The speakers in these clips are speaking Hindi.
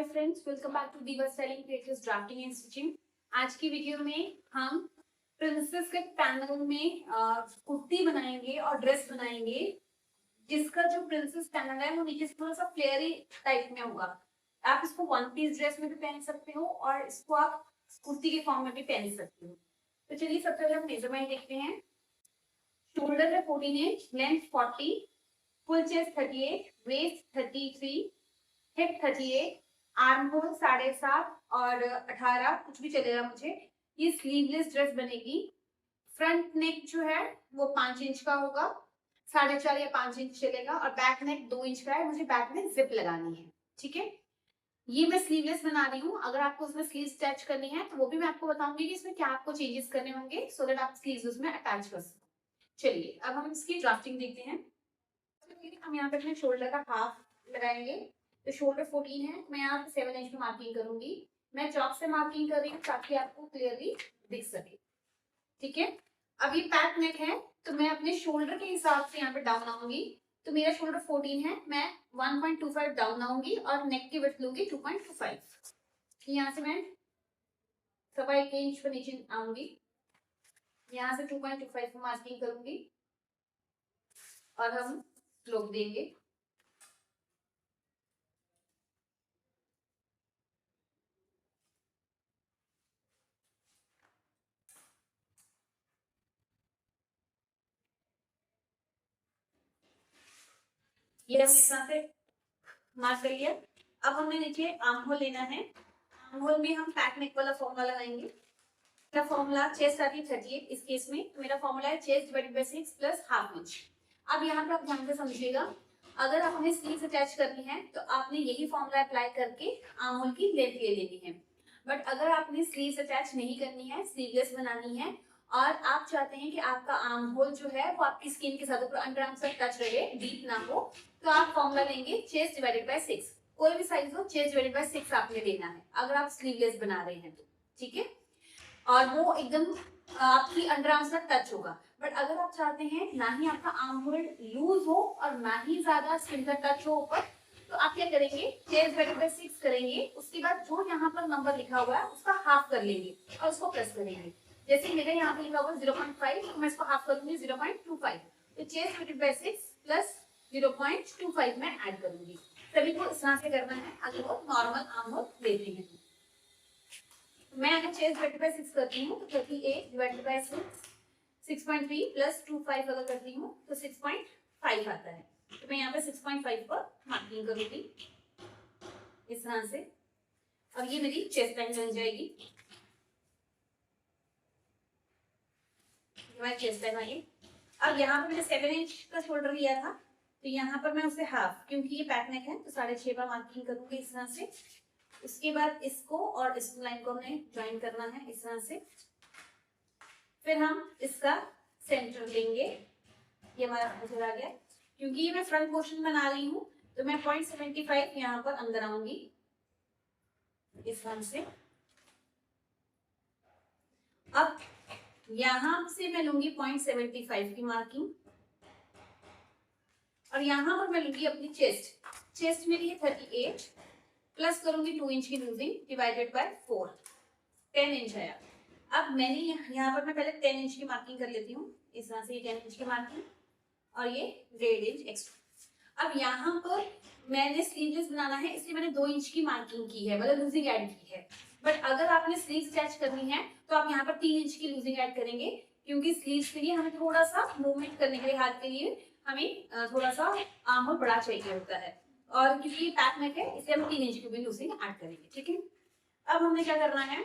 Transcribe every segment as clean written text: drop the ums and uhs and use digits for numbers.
फ्रेंड्स, वेलकम बैक टू दीवा styling creatives drafting and stitching. आज की वीडियो में हम प्रिंसेस के पैनल में कुर्ती बनाएंगे और ड्रेस बनाएंगे, जिसका जो प्रिंसेस पैनल है वो नीचे से थोड़ा सा फ्लेयरी टाइप में होगा। आप इसको वन पीस ड्रेस में भी पहन सकते हो और इसको आप कुर्ती के फॉर्म में भी पहन सकते हो। तो चलिए सबसे पहले हम मेजरमेंट देखते हैं। शोल्डर है 14 inch, length 40, full chest 38, waist 33, hip 38, arm hole 7.5 और 18, कुछ भी चलेगा मुझे। ये स्लीवलेस ड्रेस बनेगी। फ्रंट नेक जो है वो 5 इंच का होगा, 4.5 या 5 इंच चलेगा, और बैक नेक 2 इंच का है। मुझे बैक में जिप लगानी है, ठीक है। ये मैं स्लीवलेस बना रही हूँ। अगर आपको उसमें स्लीव्स अटैच करनी है तो वो भी मैं आपको बताऊंगी कि इसमें क्या आपको चेंजेस करने होंगे, सो दैट आप स्लीव्स उसमें अटैच कर सको। चलिए अब हम इसकी ड्राफ्टिंग देखते हैं। हम यहाँ पे अपने शोल्डर का हाफ लगाएंगे। तो शोल्डर 14 है, मैं यहाँ पे 7 इंच में मार्किंग करूंगी। मैं चॉक से मार्किंग कर रही हूँ ताकि आपको क्लियरली दिख सके, ठीक है। अब ये पैक नेक है तो मैं अपने शोल्डर के हिसाब से यहाँ पे डाउन आऊंगी। तो मेरा शोल्डर 14 है, मैं 1.25 डाउन आऊंगी और नेक की विड्थ लूंगी 2.25। यहाँ से मैं 1.25 इंच पर नीचे आऊंगी, यहाँ से 2.25 पर मार्किंग करूंगी और हम स्लोप देंगे। ये हमने इस तरह से मार्क कर लिया। अब हमें नीचे आर्म होल लेना है। आर्म होल में हम पैक नेक वाला फॉर्मूला लगाएंगे। मेरा फॉर्मूला चेस्ट आती है 38, इस केस में तो मेरा फॉर्मूला है chest divided by 6 plus half inch. अब यहाँ पर आप ध्यान से समझिएगा, अगर आपने स्लीव्स अटैच करनी है तो आपने यही फॉर्मूला अप्लाई करके आर्म होल की लेंथ ले लेनी है। बट अगर आपने स्लीव्स अटैच नहीं करनी है, स्लीवलेस बनानी है और आप चाहते हैं कि आपका आर्म होल जो है वो आपकी स्किन के साथ ऊपर अंडर आर्म से टच रहे, डीप ना हो, तो आप फॉर्मूला लेंगे चेस्ट डिवाइडेड बाय 6। कोई भी साइज हो, चेस्ट डिवाइडेड बाय 6 आपने लेना है अगर आप स्लीवलेस बना रहे हैं तो, ठीक है। और वो एकदम आपकी अंडर आर्म से टच होगा। बट अगर आप चाहते हैं ना ही आपका आर्म होल लूज हो और ना ही ज्यादा स्किन का टच हो ऊपर, तो आप क्या करेंगे, चेस्ट डिवाइडेड बाय 6 करेंगे। उसके बाद जो यहाँ पर नंबर लिखा हुआ है उसका हाफ कर लेंगे और उसको प्लस करेंगे। जैसे मेरे यहाँ पे लिखा हुआ है 0.5, तो मैं इसको हाफ करूंगी 0.25। तो चेस्ट डिवाइडेड बाय 6 प्लस 0.25 में ऐड करूंगी। सभी को इस तरह से करना है अगर वो नॉर्मल आर्म होल लेते हैं। मैं अगर चेस्ट डिवाइडेड बाय 6 करती हूँ तो 38 डिवाइडेड बाय 6.3 प्लस 25 अगर करती हूँ तो 6.5 आता है। तो मैं यहाँ पे 6.5 पर मार्किंग करूंगी इस तरह से। और ये मेरी चेस्ट लाइन बन जाएगी। चेस्ट लाइन आई। अब यहाँ पर मैंने 7 इंच का शोल्डर लिया था, तो यहाँ पर मैं उसे हाफ, क्योंकि ये पैक नेक है तो 6.5 पर मार्किंग करूंगी इस तरह से। उसके बाद इसको और इस लाइन को हमें ज्वाइन करना है इस तरह से। फिर हम इसका सेंटर लेंगे। ये हमारा नजर आ गया। क्योंकि ये मैं फ्रंट पोर्शन बना रही हूँ तो मैं 0.75 यहाँ पर अंदर आऊंगी इस तरह से। अब यहाँ से मैं लूंगी 0.75 की मार्किंग और यहाँ पर मैं लूंगी अपनी चेस्ट मेरी है 38, प्लस करूंगी 2 इंच की लूजिंग डिवाइडेड बाय 4, 10 इंच है। अब मैंने यहाँ पर मैं पहले 10 इंच की मार्किंग कर लेती हूँ इस तरह से। ये 10 इंच की मार्किंग और ये 1.5 इंच एक्स्ट्रा। अब यहाँ पर मैंने स्लीवलेस बनाना है इसलिए मैंने 2 इंच की मार्किंग की है, मतलब लूजिंग ऐड की है। बट अगर आपने स्लीव्स अटैच करनी है तो आप यहाँ पर 3 इंच की लूजिंग ऐड करेंगे, क्योंकि स्लीव्स के लिए हमें थोड़ा सा मूवमेंट करने के लिए हाथ के लिए हमें थोड़ा सा आर्म होल बड़ा चाहिए होता है। और क्योंकि ये पैक नेक है इसलिए हम 3 इंच की भी लूजिंग ऐड करेंगे, ठीक है। अब हमने क्या करना है,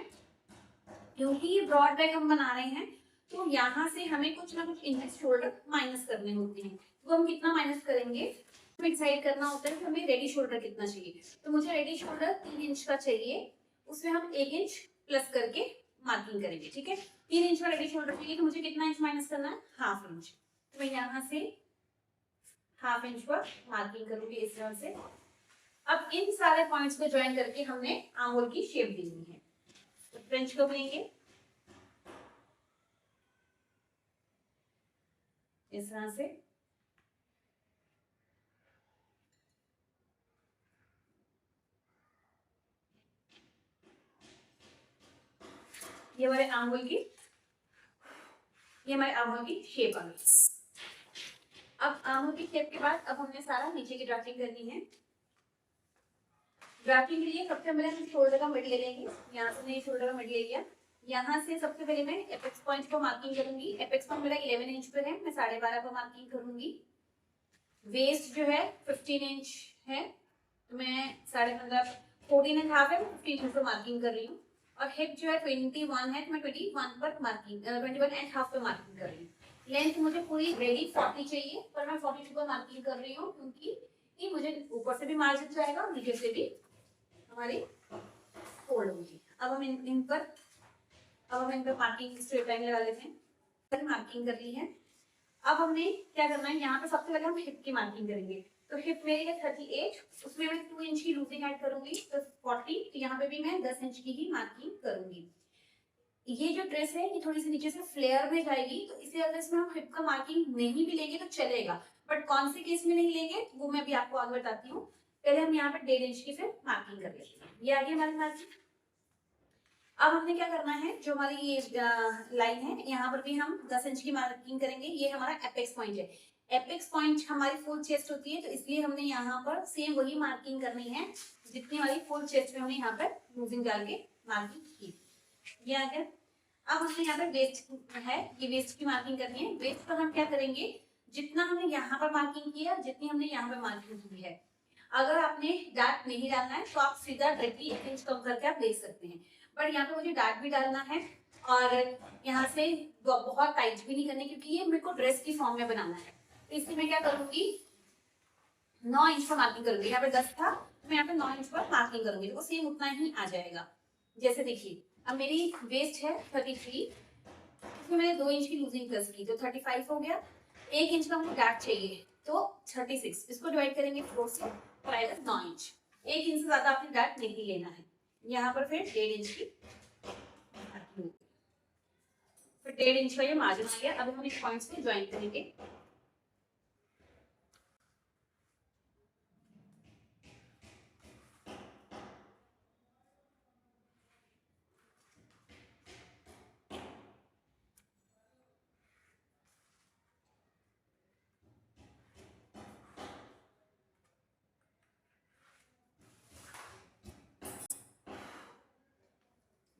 क्योंकि ये ब्रॉड नेक हम बना रहे हैं तो यहाँ से हमें कुछ ना कुछ इंचेस शोल्डर माइनस करने होते हैं। तो हम कितना माइनस करेंगे, हमें डिसाइड करना होता है कि हमें रेडी शोल्डर कितना चाहिए। तो मुझे रेडी शोल्डर 3 इंच का चाहिए, उसमें हम 1 इंच प्लस करके मार्किंग करेंगे, ठीक है। 3 इंच का रेडी शोल्डर चाहिए तो मुझे कितना इंच माइनस करना है, हाफ इंच। तो मैं यहाँ से हाफ इंच पर मार्किंग करूंगी इस तरह से। अब इन सारे पॉइंट्स को ज्वाइन करके हमने आर्म होल की शेप देनी है। तो फ्रेंच कप लेंगे इस तरह से। ये हमारे आंगुल की, ये हमारे आंगुल की शेप आ गई। अब आंगुल की शेप के बाद अब हमने सारा नीचे की ड्राफ्टिंग करनी है। ड्राफ्टिंग के लिए सबसे पहले हम शोल्डर का मिड ले लेंगे। यहाँ से मैंने शोल्डर का मिड ले लिया। यहाँ से सबसे पहले मैं एपेक्स पॉइंट को मार्किंग करूंगी। एपेक्स पॉइंट मेरा 11 इंच पर है, मैं 12.5 पर मार्किंग करूंगी। वेस्ट जो है 15 इंच है, तो मैं 15.5, 14.5 है, 15 इंच पर मार्किंग कर रही हूँ। और हिप जो है 21 है, तो मैं 21 पर मार्किंग 21.5 पर मार्किंग कर रही हूँ। लेंथ मुझे पूरी रेडी 40 चाहिए, पर मैं 42 पर मार्किंग कर रही हूँ, क्योंकि ये मुझे ऊपर से भी मार्जिन जाएगा और नीचे से भी हमारी फोल्ड होगी। अब हम इन पर मार्किंग स्ट्रेट लाइन लगा लेते हैं। मार्किंग कर ली है। अब हमने क्या करना है, यहाँ पे सबसे पहले हम हिप की मार्किंग करेंगे। तो हिप मेरी है 38, उसमें मैं 2 इंच की लूजिंग ऐड करूंगी, तो 40। तो यहाँ पे भी मैं 10 इंच की ही मार्किंग करूंगी। ये जो ड्रेस है ये थोड़ी सी नीचे से फ्लेयर में जाएगी, तो इसे अगर इसमें हम हिप का मार्किंग नहीं भी लेंगे तो चलेगा, बट कौन से केस में नहीं लेंगे वो मैं भी आपको आगे बताती हूँ। पहले हम यहाँ पे 1.5 इंच की फिर मार्किंग कर लेते हैं। ये आगे हमारी मार्किंग। अब हमने क्या करना है, जो हमारी ये लाइन है यहाँ पर भी हम 10 इंच की मार्किंग करेंगे। ये हमारा एपेक्स पॉइंट है। एपेक्स पॉइंट हमारी फुल चेस्ट होती है, तो इसलिए हमने यहाँ पर सेम वही मार्किंग करनी है जितनी हमारी फुल चेस्ट में हमने यहाँ पर लूजिंग डाल के मार्किंग की। ये आ गया। अब हमने यहाँ पर वेस्ट है, ये वेस्ट की मार्किंग करनी है। वेस्ट पर हम क्या करेंगे, जितना हमने यहाँ पर मार्किंग किया, जितनी हमने यहाँ पर मार्किंग की है, अगर आपने डार्ट नहीं डालना है तो आप सीधा डायरेक्टली 1 इंच कम करके आप ले सकते हैं। बट यहाँ पे मुझे डार्ट भी डालना है और यहाँ से बहुत टाइट भी नहीं करनी, क्योंकि ये मेरे को ड्रेस की फॉर्म में बनाना है। तो इसलिए मैं क्या करूंगी, 9 इंच पर मार्किंग करूंगी। यहाँ पे 10 था, मैं यहाँ पे 9 इंच पर मार्किंग करूंगी, तो सेम उतना ही आ जाएगा। जैसे देखिए, अब मेरी वेस्ट है 33, इसमें मैंने 2 इंच की लूजिंग प्लस की, तो 35 हो गया। 1 इंच का मुझे डार्ट चाहिए, तो 36। इसको डिवाइड करेंगे 4 से, और आएगा 9 इंच। 1 इंच से ज्यादा आपने डार्ट नहीं लेना है। यहाँ पर फिर 1.5 इंच की, फिर 1.5 इंच का ये मार्जिन आ गया। अब हम इस पॉइंट्स को ज्वाइन करेंगे।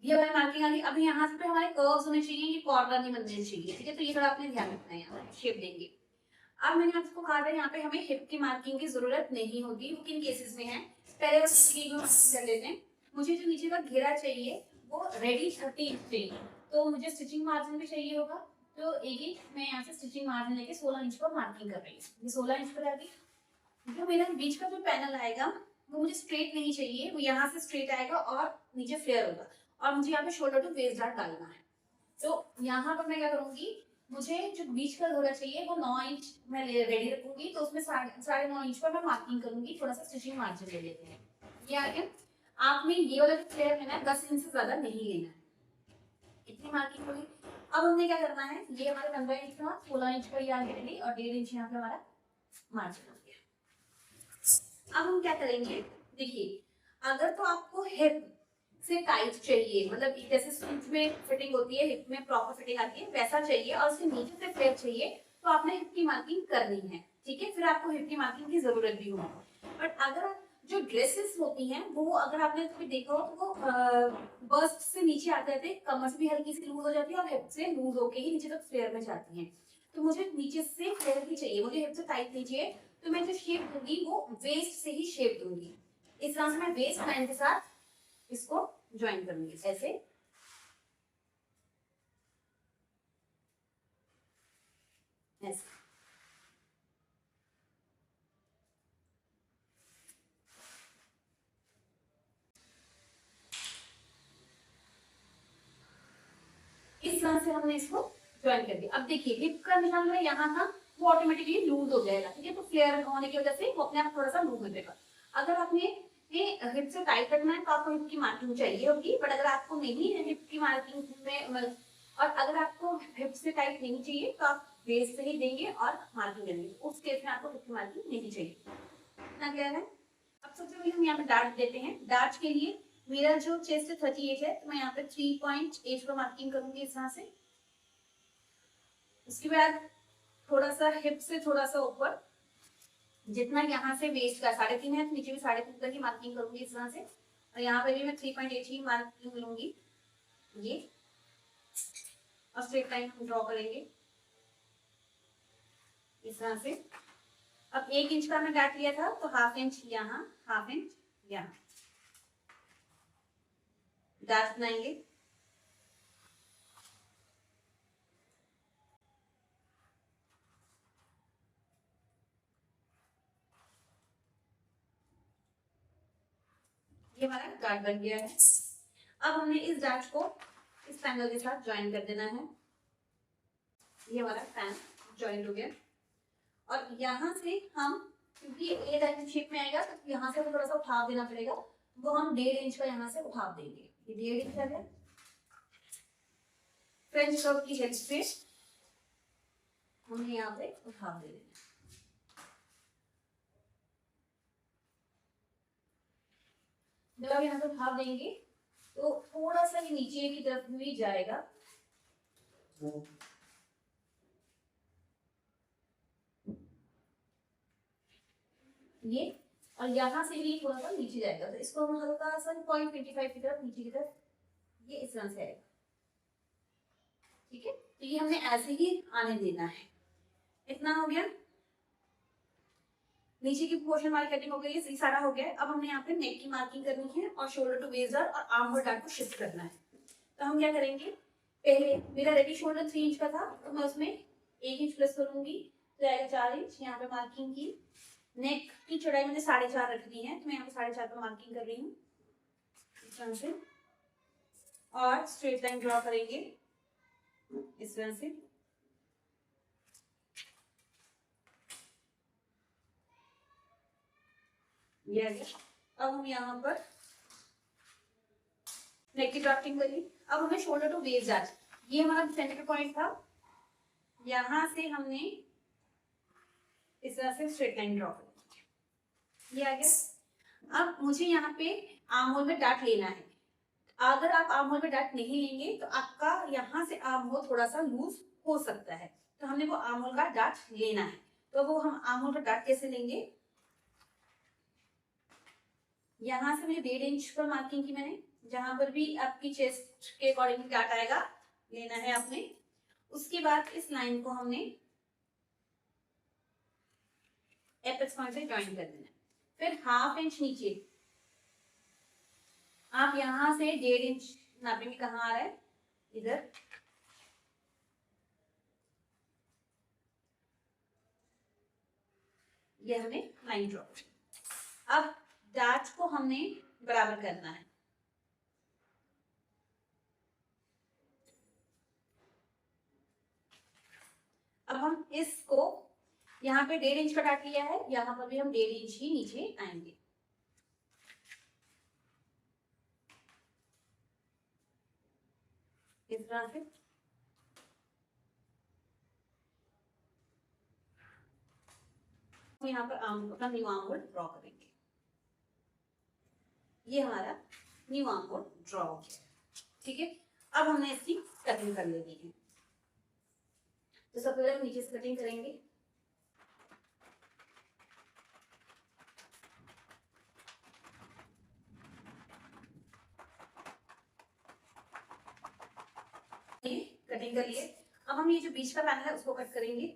ये वाली मार्किंग आ गई। अब यहाँ पे हमारे कर्व्स होने चाहिए, ये कॉर्नर नहीं बनने चाहिए, ठीक है। तो ये थोड़ा आपने ध्यान रखना है, यहाँ शेप देंगे। अब मैंने आपको कहा था यहाँ पे हमें हिप की मार्किंग की जरूरत नहीं होगी, वो किन केसेस में है। पहले बस कर लेते हैं। मुझे जो नीचे का घेरा चाहिए वो रेडी 30 इंच चाहिए, तो मुझे स्टिचिंग मार्जिन भी चाहिए होगा। तो एक मैं यहाँ से स्टिचिंग मार्जिन लेके 16 इंच पर मार्किंग कर रही हूँ। ये 16 इंच पर आ गई। जो मेरा बीच का जो पैनल आएगा वो मुझे स्ट्रेट नहीं चाहिए, वो यहाँ से स्ट्रेट आएगा और नीचे फ्लेयर होगा, और मुझे यहाँ पे शोल्डर टू वेस्ट डार्ट डालना है। तो यहाँ पर मैं क्या करूंगी, मुझे जो बीच का घेरा चाहिए वो 9 इंच मैं रेडी रखूंगी, तो उसमें 9.5 इंच पर मैं मार्किंग करूंगी। थोड़ा सा स्टिचिंग मार्जिन ले लेते हैं। ये आ गया। आपने ये वाला जो फ्लेयर है ना 10 इंच से ज्यादा नहीं लेना है, इतनी मार्किंग होगी। अब हमने क्या करना है, ये हमारे 15 इंच का 16 इंच पर ये आगे रेडी, और 1.5 इंच यहाँ पे हमारा मार्जिन हो गया। अब हम क्या करेंगे, देखिए, अगर तो आपको हिप से टाइट चाहिए, मतलब जैसे सूट में फिटिंग होती है, हिप में प्रॉपर फिटिंग आती है, वैसा चाहिए, और उसके नीचे से फ्लेयर चाहिए, तो आपने हिप की मार्किंग करनी है, ठीक है। फिर आपको हिप की मार्किंग की जरूरत भी होगी। बट अगर जो ड्रेसेस होती हैं वो अगर आपने कभी देखा हो तो वो बस्ट से नीचे आ जाते हैं, कमर से भी हल्की सी लूज हो जाती है, और हिप से लूज होके ही नीचे तक फ्लेयर में जाती है। तो मुझे नीचे से फ्लेयर ही चाहिए, मुझे हिप से टाइट नहीं चाहिए। तो मैं जो शेप दूंगी वो वेस्ट से ही शेप दूंगी। इस तरह से मैं वेस्ट लाइन के साथ इसको ज्वाइन करूंगी, ऐसे। ऐसे इस तरह से हमने इसको ज्वाइन कर दिया। अब देखिए, हिप का निशान मेरा यहाँ था, वो ऑटोमेटिकली लूज हो जाएगा, ठीक है। तो फ्लेयर होने की वजह से वो अपने आप थोड़ा सा लूज हो जाएगा। अगर आपने ये हिप से टाइट रखना है तो आपको हिप की मार्किंग चाहिए होगी, बट अगर आपको नहीं है हिप की मार्किंग में, और अगर आपको हिप से टाइट नहीं चाहिए तो आप वेस्ट से ही देंगे और मार्किंग देंगे, उस केस में आपको हिप की मार्किंग नहीं चाहिए। इतना क्लियर है। अब सबसे पहले हम यहाँ पे डार्ट देते हैं। डार्ट के लिए मेरा जो चेस्ट 38 है, तो मैं यहाँ पे 3.8 पर मार्किंग करूंगी इस तरह से। उसके बाद थोड़ा सा हिप से थोड़ा सा ऊपर, जितना यहाँ से वेस्ट का 3.5 है, तो नीचे भी 3.5 तक की मार्किंग करूंगी इस तरह से। और यहाँ पे भी मैं 3.8 ही मार्किंग लूंगी ये, और स्ट्रेट लाइन हम ड्रॉ करेंगे इस तरह से। अब 1 इंच का मैं काट लिया था, तो 1/2 इंच यहाँ, 1/2 इंच यहाँ दांत बनाएंगे। ये हमारा डार्ट बन गया है। अब हमने इस डार्ट को इस पैनल के साथ ज्वाइन कर देना है। ये हमारा पैन ज्वाइन हो गया। और यहाँ से हम, क्योंकि ये ए डायमंड शेप में आएगा, तो यहाँ से थोड़ा सा उठाव देना पड़ेगा, वो हम 1.5 इंच का यहाँ से उठाव देंगे। ये 1.5 इंच है। फ्रेंच कर्व की हेल्प से हमने यहाँ पे उठाव दे देना। जब यहाँ पे उठाव देंगे तो थोड़ा सा ये नीचे की तरफ भी जाएगा। ये, और यहाँ से भी थोड़ा सा नीचे जाएगा, तो इसको हम हल्का सा 0.25 की तरफ नीचे की तरफ ये इस तरह से आएगा। ठीक है, तो ये हमने ऐसे ही आने देना है। इतना हो गया, नीचे की पोर्शन हमारी कटिंग हो गई है, ये सारा हो गया है। अब हमने यहाँ पे नेक की मार्किंग करनी है और शोल्डर टू वेस्ट और आर्म होल डार्ट को शिफ्ट करना है। तो हम क्या करेंगे, पहले मेरा रेडी शोल्डर 3 इंच का था, तो मैं उसमें 1 इंच प्लस करूंगी, तो आएगा 4 इंच। यहाँ पे मार्किंग की, नेक की चौड़ाई मैंने 4.5 रखनी है, तो मैं यहाँ पे 4.5 पे मार्किंग कर रही हूँ इस तरह से। और स्ट्रेट लाइन ड्रॉ करेंगे इस तरह से। ये आ गया। अब हम यहाँ पर नेक की ड्राफ्टिंग करी। अब हमें शोल्डर टू वेस्ट डार्ट, ये हमारा सेंटर पॉइंट था, यहाँ से हमने इस तरह से स्ट्रेट लाइन ड्रॉ करी। ये आ गया। अब मुझे यहाँ पे आर्म होल में डार्ट लेना है। अगर आप आर्म होल में डार्ट नहीं लेंगे तो आपका यहाँ से आर्म होल थोड़ा सा लूज हो सकता है, तो हमने वो आर्म होल का डार्ट लेना है। तो वो हम आर्म होल का डार्ट कैसे लेंगे, यहाँ से मुझे 1.5 इंच पर मार्किंग की मैंने, जहां पर भी आपकी चेस्ट के अकॉर्डिंग डार्ट आएगा लेना है आपने। उसके बाद इस लाइन को हमने एपेक्स पॉइंट से ज्वाइन कर देना है। फिर 1/2 इंच नीचे, आप यहां से 1.5 इंच नापेंगे, कहाँ आ रहा है, इधर। ये हमने लाइन ड्रॉ। अब डार्ट को हमने बराबर करना है। अब हम इसको यहाँ पे 1.5 इंच का डार्ट लिया है, यहाँ पर भी हम 1.5 इंच ही नीचे आएंगे। इस तरह से यहाँ पर अपना न्यू आर्म होल ड्रॉ करेंगे। ये हमारा न्यू आर्म होल ड्रॉ हो गया। ठीक है, अब हमने इसकी कटिंग कर लेनी है। तो सबसे पहले हम नीचे से कटिंग करेंगे। कटिंग कर लिए। अब हम ये जो बीच का पैनल है उसको कट करेंगे।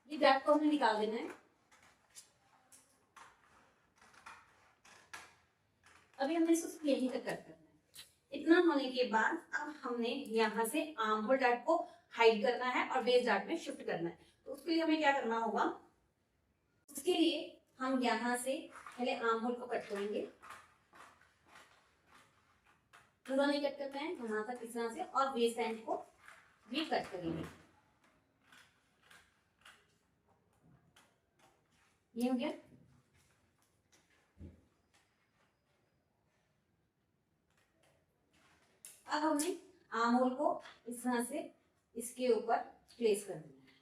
ये गैप को हमने निकाल देना है। अभी हमने इसको यहीं तक कट करना है। इतना होने के बाद अब हमने यहाँ से आर्म होल डार्ट को हाइड करना है और बेस डार्ट में शिफ्ट करना है। तो उसके लिए हमें क्या करना होगा, उसके लिए हम यहाँ से पहले आर्म होल को कट करेंगे। पूरा नहीं कट करना है, यहाँ तक इस तरह से, और बेस लाइन को भी कट करेंगे। ये हो गया। अब हमने आर्म होल को इस तरह से इसके ऊपर प्लेस कर देना है।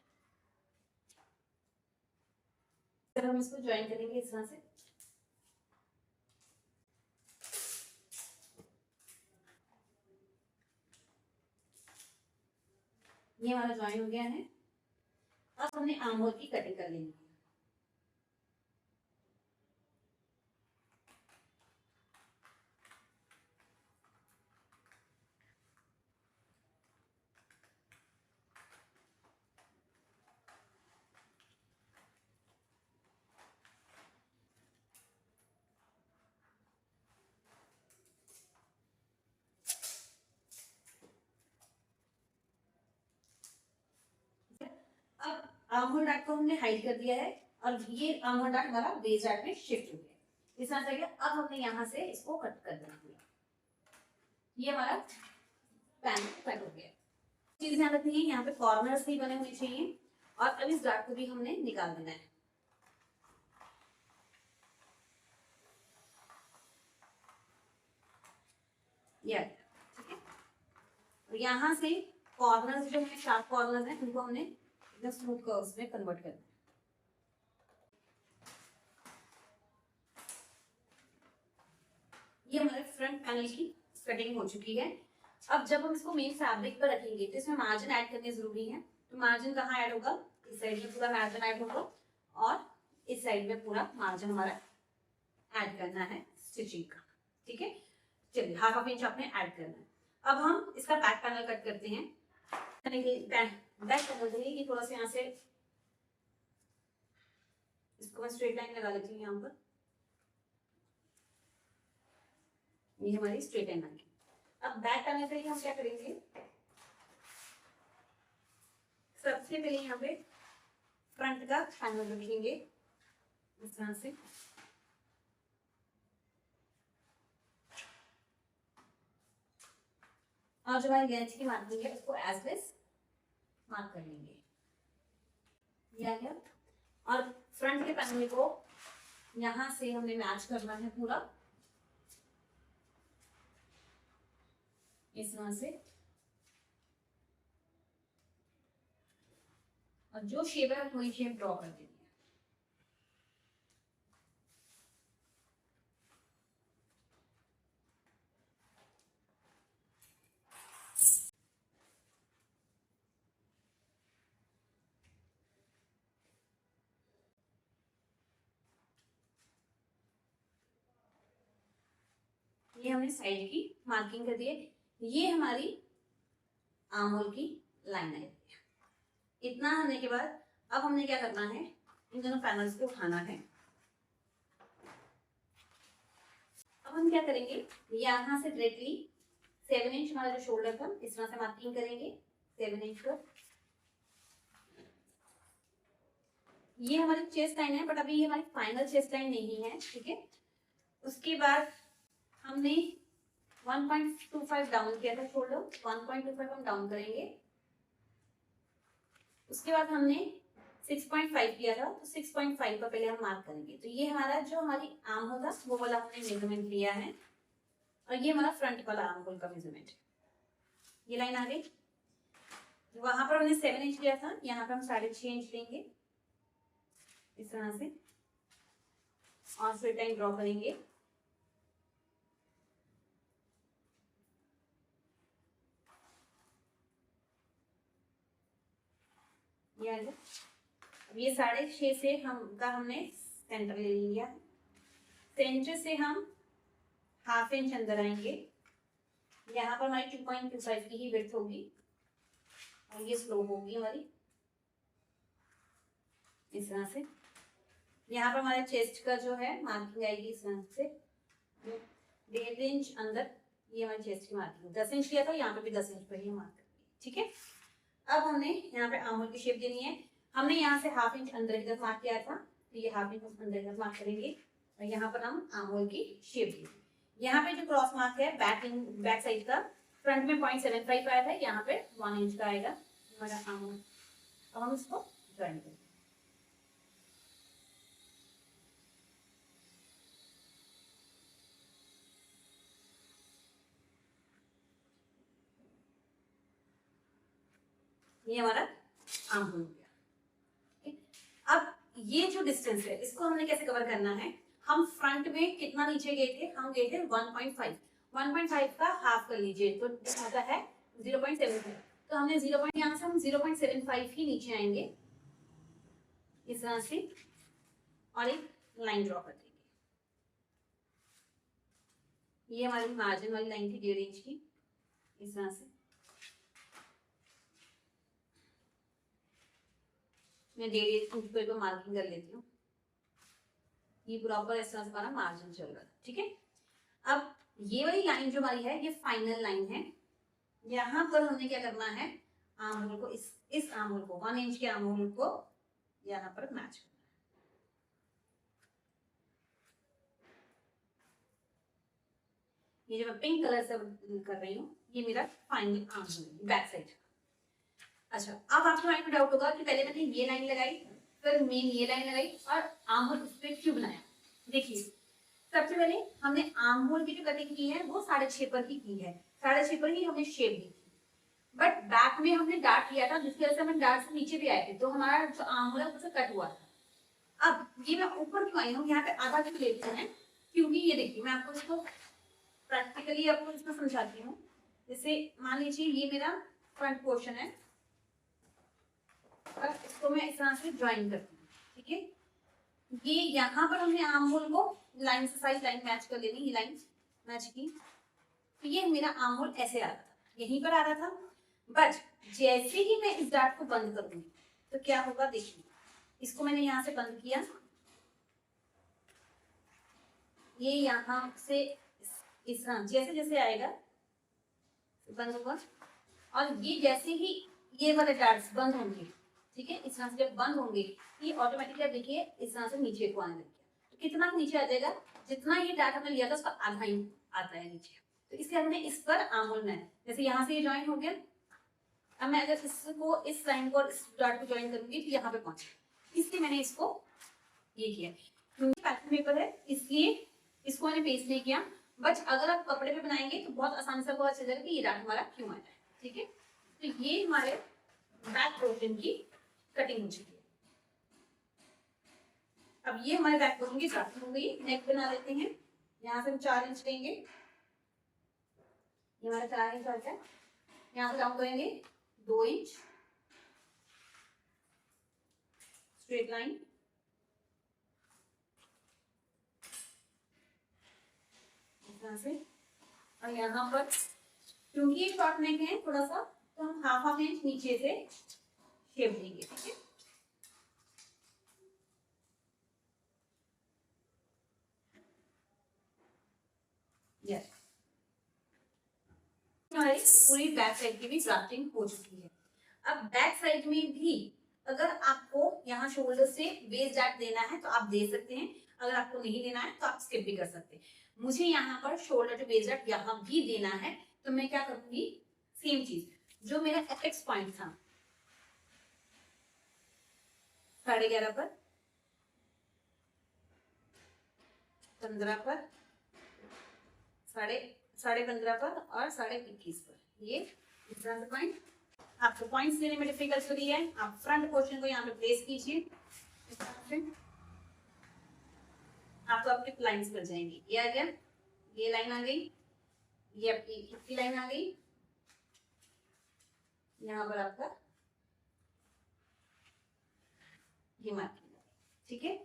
फिर हम इसको ज्वाइन करेंगे इस तरह से। ये हमारा ज्वाइन हो गया है। अब हमने आर्म होल की कटिंग कर लेनी है। अब आर्म होल डार्ट को हमने हाइड कर दिया है और ये आर्म होल डार्ट हमारा बेस डार्ट में शिफ्ट हो गया। इस तरह से अब हमने यहाँ से इसको कट कर देना है। ये हमारा पैन कट हो गया। चीज ध्यान रखनी है, यहाँ पे कॉर्नर्स भी बने होने चाहिए और अब इस डार्ट को भी हमने निकाल देना है। ये ठीक है। और यहाँ से कॉर्नर्स जो है, शार्प कॉर्नर्स हैं, उनको हमने एकदम स्मूथ कर्व्स में कन्वर्ट करना है। ये हमारे फ्रंट पैनल की कटिंग हो चुकी है। अब जब हम इसको मेन फैब्रिक पर रखेंगे तो इसमें मार्जिन ऐड करने जरूरी है। तो मार्जिन कहाँ ऐड होगा? इस साइड में पूरा मार्जिन ऐड होगा और इस साइड में पूरा मार्जिन हमारा ऐड करना है स्टिचिंग का। ठीक है, चलिए ½ इंच आपने ऐड करना है। अब हम इसका बैक पैनल कट करते हैं। बैक पैनल देखिए, थोड़ा सा यहाँ से इसको मैं स्ट्रेट लाइन लगा लेती हूँ। यहाँ पर ये हमारी स्ट्रेट लाइन आ गई। अब बैक पैनल के लिए हम क्या करेंगे, सबसे पहले यहाँ पे फ्रंट का पैनल रखेंगे इस तरह से। और जो हमारी लेंथ की मार्किंग है उसको एज लेस मार्क कर लेंगे। ये आ गया। और फ्रंट के पैनल को यहाँ से हमने मैच करना है पूरा इस तरह से। और जो शेप है वही शेप ड्रॉ कर देनी है। ये हमने साइड की मार्किंग कर दी है। ये हमारी आर्म होल की लाइन है। इतना होने के बाद अब हमने क्या करना है, इन दोनों पैनल्स को उठाना है। अब हम क्या करेंगे, यहाँ से डायरेक्टली 7 इंच हमारा जो शोल्डर था इस तरह से मार्किंग करेंगे 7 इंच पर। ये हमारी चेस्ट लाइन है, बट अभी ये हमारी फाइनल चेस्ट लाइन नहीं है। ठीक है, उसके बाद हमने 1.25 डाउन किया था शोल्डर, 1.25 हम डाउन करेंगे। उसके बाद हमने 6.5 किया था, तो 6.5 का पहले हम मार्क करेंगे। तो ये हमारा जो हमारी आर्म होल था वो वाला हमने मेजरमेंट लिया है और ये हमारा फ्रंट वाला आर्म होल का मेजरमेंट। ये लाइन आ गई। वहां पर हमने 7 इंच लिया था, यहाँ पर हम 6.5 इंच लेंगे इस तरह से और स्ट्रेट लाइन ड्रॉ करेंगे। ये 6.5 से हमने सेंटर ले लिया। सेंटर से हम ½ इंच अंदर आएंगे। यहाँ पर हमारी 2.25 की ही विड्थ होगी और ये स्लोप होगी हमारी इस तरह से। यहाँ पर हमारे चेस्ट का जो है मार्किंग आएगी इस तरह से 1.5 इंच अंदर। ये हमारी चेस्ट की मार्किंग 10 इंच किया था, यहाँ पे भी 10 इंच पर ही मार्क करेंगे। ठीक है, अब हमने यहाँ पे आर्म होल की शेप देनी है। हमने यहाँ से ½ इंच अंदर की तरफ मार्क किया था, तो ये ½ इंच अंदर की तरफ मार्क करेंगे और यहाँ पर हम आर्म होल की शेप देंगे। यहाँ पे जो क्रॉस मार्क है बैक साइड का, फ्रंट में 0.75 आया था, यहाँ पे 1 इंच का आएगा हमारा आर्म होल। अब हम इसको ज्वाइन करेंगे। ये हमारा आर्म होल हो गया। ठीक? अब ये जो डिस्टेंस है इसको हमने कैसे कवर करना है, हम फ्रंट में कितना नीचे गए थे, हम गए थे 1.5, 1.5 का हाफ कर लीजिए तो आता है 0.75, तो हमने 0. यहाँ से हम 0.75 ही नीचे आएंगे इस तरह से और एक लाइन ड्रॉ कर देंगे। ये हमारी मार्जिन वाली लाइन थी 1.5 इंच की, इस तरह से मैं 1.5 इंच पर मार्किंग कर लेती हूँ। ये प्रॉपर इस तरह से हमारा मार्जिन चल रहा है। ठीक है, अब ये वाली लाइन जो हमारी है ये फाइनल लाइन है। यहाँ पर हमने क्या करना है, आर्म होल को इस आर्म होल को 1 इंच के आर्म होल को यहाँ पर मैच करना है। ये जो मैं पिंक कलर से कर रही हूँ ये मेरा final arm hole back side. अच्छा, अब आपके माइंड में डाउट होगा कि पहले मैंने ये लाइन लगाई, फिर मेन ये लाइन लगाई और आर्म होल उस पर क्यों बनाया। देखिए, सबसे पहले हमने आर्म होल की जो कटिंग की है वो 6.5 पर ही की है, 6.5 पर ही हमने शेप दी थी। बट बैक में हमने डार्ट लिया था जिसकी वजह से हम डार्ट से नीचे भी आए थे, तो हमारा जो आर्म होल है उससे कट हुआ था। अब ये मैं ऊपर क्यों आई हूँ, यहाँ पे आधा क्यों लेते हैं, क्योंकि ये देखिए मैं आपको इसको प्रैक्टिकली आपको इसमें समझाती हूँ। जैसे मान लीजिए ये मेरा फ्रंट पोर्शन है और इसको मैं इस तरह से ज्वाइन करती हूँ। ठीक है, ये यहाँ पर हमने आर्म होल को लाइन से साइड लाइन मैच कर लेनी, ये लाइन मैच की, तो ये मेरा आर्म होल ऐसे आ रहा था, यहीं पर आ रहा था। बट जैसे ही मैं इस डार्ट को बंद करूंगी तो क्या होगा, देखिए इसको मैंने यहाँ से बंद किया, ये यहाँ से इस तरह जैसे जैसे आएगा बंद होगा, और ये जैसे ही ये वाले डार्ट्स बंद होंगे, ठीक है, इस तरह से जब बंद होंगे ये ऑटोमेटिकली देखिए इस तरह से नीचे को आने लग गया। तो कितना नीचे आ जाएगा, जितना ये डार्ट हमने लिया था उसका आधा ही आता है नीचे। तो इसलिए हमने इस पर आर्म होल बनाया। जैसे यहाँ से ये ज्वाइन हो गया, अब मैं अगर इसको इस लाइन को इस डार्ट को ज्वाइन करूंगी तो यहाँ पे पहुंचे, इसलिए मैंने इसको ये किया। क्योंकि पैटर्न पेपर है इसलिए इसको मैंने पेस्ट नहीं किया। बट अगर आप कपड़े पे बनाएंगे तो बहुत आसानी से पता चल जाएगा कि ये डार्ट हमारा क्यों आया है। ठीक है, तो ये हमारे बैक पोर्शन की कटिंग हो चुकी है। अब ये हमारे बैक पोर्शन की कटिंग हो गई। नेक बना लेते हैं, यहाँ से हम 4 इंच लेंगे, ये हमारा 4 इंच आता है, यहाँ से डाउन करेंगे 2 इंच स्ट्रेट लाइन, से और यहाँ पर क्योंकि ये शॉर्ट नेक है थोड़ा सा, तो हम हाफ इंच नीचे से शेप देंगे। ठीक है, यस, हमारी पूरी बैक साइड की भी ड्राफ्टिंग हो चुकी है। अब बैक साइड में भी अगर आपको यहाँ शोल्डर से बेस डार्ट देना है तो आप दे सकते हैं, अगर आपको नहीं देना है तो आप स्किप भी कर सकते हैं। मुझे यहाँ पर शोल्डर टू बेस डार्ट यहाँ भी देना है, तो मैं क्या करूंगी, सेम चीज जो मेरा एपेक्स पॉइंट था 11.5 पर, 15 पर, 15.5 पर और 21.5 पर, ये इस तरह से पॉइंट। आपको पॉइंट्स देने में डिफिकल्ट हो रही है, आप फ्रंट पोर्शन को यहाँ पे प्लेस कीजिए, इस तरह से आपको आपकी लाइंस मिल जाएंगी। ये आ गया, ये लाइन आ गई, ये आपकी लाइन आ गई, यहाँ पर आपका ये मार्किंग। ठीक है,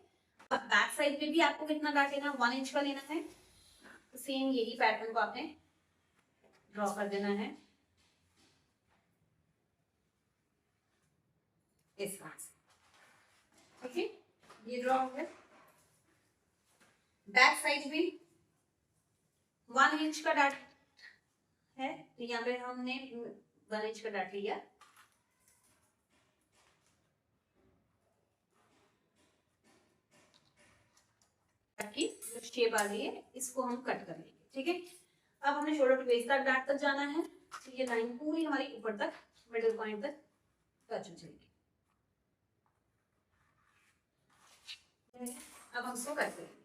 अब बैक साइड पे भी आपको कितना डार्ट लेना, 1 इंच का लेना है, तो सेम यही पैटर्न को आपने ड्रॉ कर देना है इस तरह से। ठीक है, ये ड्रॉ हो गया। बैक साइड भी 1 इंच का डार्ट है, तो यहाँ पे हमने 1 इंच का डार्ट लिया, ताकि शेप आ रही है इसको हम कट कर लेंगे। ठीक है, अब हमें शोल्डर टू बेस तक डार्ट तक जाना है, तो ये लाइन पूरी हमारी ऊपर तक मिडिल पॉइंट तक टच हो जाएगी। अब हम इसको कट करेंगे।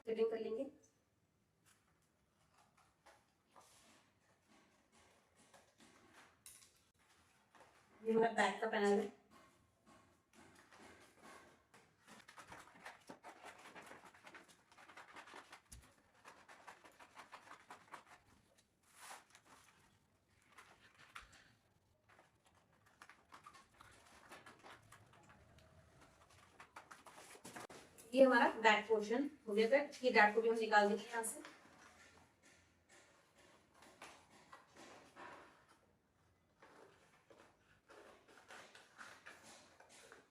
कटिंग कर लेंगे। ये हमारा बैक का पैनल है। ये हमारा बैक पोर्शन हो गया था। ये डैट को भी हम निकाल देंगे यहाँ से।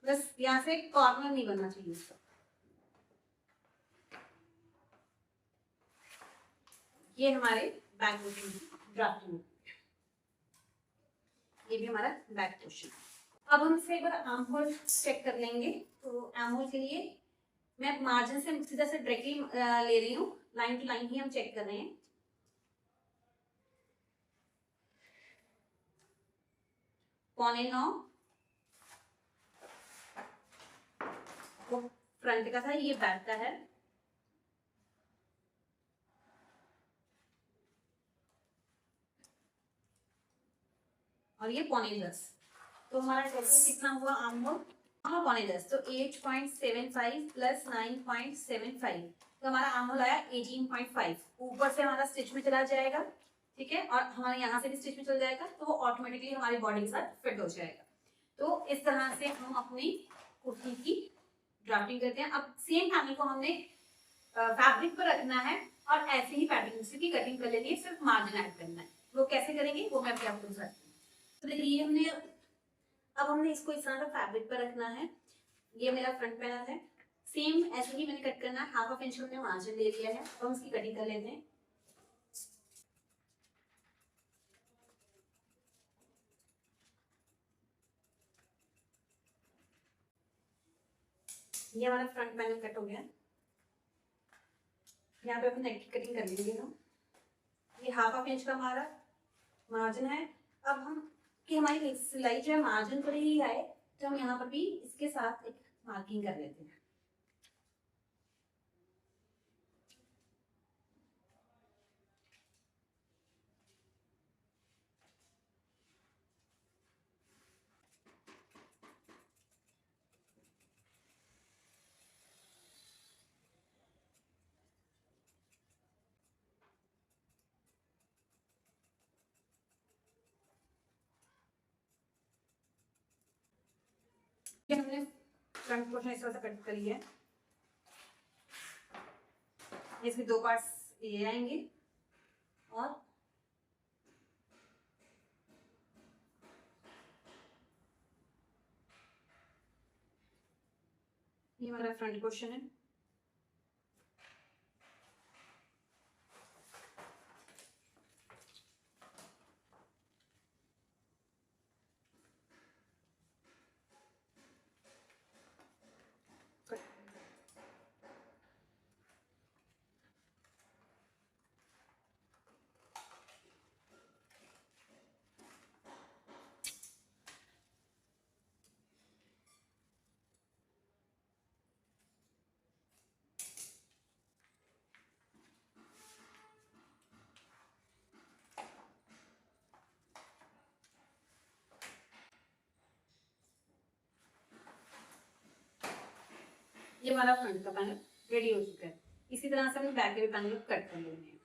बस यहाँ से कॉर्नर नहीं बनना चाहिए इसका। ये हमारे बैक पोर्शन ड्राफ्टिंग, ये भी हमारा बैक पोर्शन। अब हम इसे एक बार आर्म होल चेक कर लेंगे। तो आर्म होल के लिए मैं मार्जिन से सीधा से डायरेक्टली ले रही हूँ, लाइन टू लाइन ही हम चेक कर रहे हैं। पौने 9 वो फ्रंट का था, ये बैक का है। और ये पौने 10। तो हमारा टोटल कितना हुआ आर्म होल? पौने 10, तो 8.75 प्लस 9.75, तो हमारा आर्म होल आया 18.5। ऊपर से हमारा स्टिच में चला जाएगा, ठीक है, और हमारे यहाँ से भी स्टिच में चल जाएगा, तो वो ऑटोमेटिकली हमारी बॉडी के साथ फिट हो जाएगा। तो इस तरह से हम अपनी कुर्ती की ड्राफ्टिंग करते हैं। अब सेम पैनल को हमने फैब्रिक पर रखना है और ऐसे ही पैटर्न की कटिंग कर लेनी है, सिर्फ मार्जिन ऐड करना है। वो कैसे करेंगे वो मैं अभी आपको बताती हूँ। तो देखिए हमने अब हमने इसको इस तरह का फैब्रिक पर रखना है। ये मेरा फ्रंट पैनल है, सेम ऐसे ही मैंने कट करना है। हाफ इंच हमने मार्जिन ले लिया है, अब हम इसकी कटिंग कर लेते हैं। ये हमारा फ्रंट पैनल कट हो गया। यहाँ पे अपन नेक की कटिंग कर लेंगे हम। ये हाफ इंच का हमारा मार्जिन है। अब हम कि हमारी सिलाई जो है मार्जिन पर ही आए, तो हम यहाँ पर भी इसके साथ एक मार्किंग कर लेते हैं। हमने फ्रंट पोर्शन इस तरह से कट कर लिया है। इसमें 2 पार्ट्स ये आएंगे और ये हमारा फ्रंट पोर्शन है। ये हमारा फ्रंट का पैनल रेडी हो चुका है। इसी तरह से हम बैक के भी पैनल कट कर लेंगे।